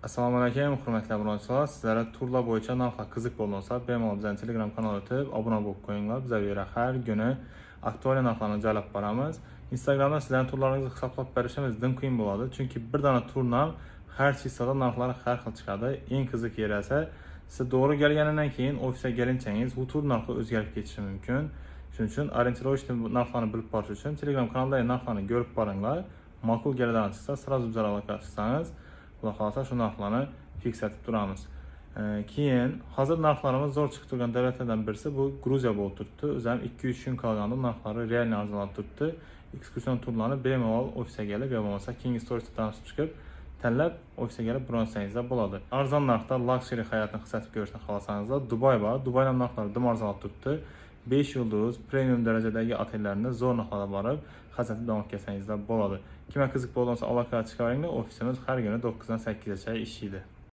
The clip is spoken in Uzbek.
Assalomu alaykum, hurmatli abunəçilər. Sizlərə turlar boyunca narxlar qiziq bo'lsa, bemalol bizning Telegram kanalına o'tib, obuna bo'lib qo'yinglar. Bizə görə har kuni aktual narxlarni joylab boramiz. Instagramda sizlarning turlaringizni hisoblab berishimiz dim qiyin bo'ladi, chunki bir dona turdan har chizsada narxlari har xil chiqadi. Eng qiziq yeri esa siz to'g'ri kelganidan keyin ofisga kelinchangiz bu tur narxi o'zgarib ketishi mumkin. Shuning uchun orientirovочный narxlarni bilib borish uchun Telegram kanalidagi narxlarni ko'rib boringlar. Ma'qul keladigan chiqsa, sразу bizga aloqa qilsangiz, xudo xolasa shu narxlarni fikslatib turamiz. Keyin hozir narxlarimiz zo'r chiqib turgan davlatlardan birisi bu Gruziya bo'lib turibdi. O'zim 2-3 kun qolganda narxlari real arzonlab turibdi. Ekskursion turlarni bemalol ofisga kelib, yo bo'lmasa keyingi storiesda tanishib chiqib, tanlab ofisga kelib bronzasangizlar bo'ladi. Arzon narxda luxury hayotni hissatib ko'rishni xohlasangizlar, Dubay bor. Dubaydan narxlari dim arzonlab turibdi. 5 yulduz premium darajadagi otellarni zo'r narxlarda borib, xizmatni davom etkarsangizlar bo'ladi. Kimga qiziq bo'lsa aloqaga chiqaringlar. Ofisimiz har kuni 9 dan 8 gacha ishlaydi.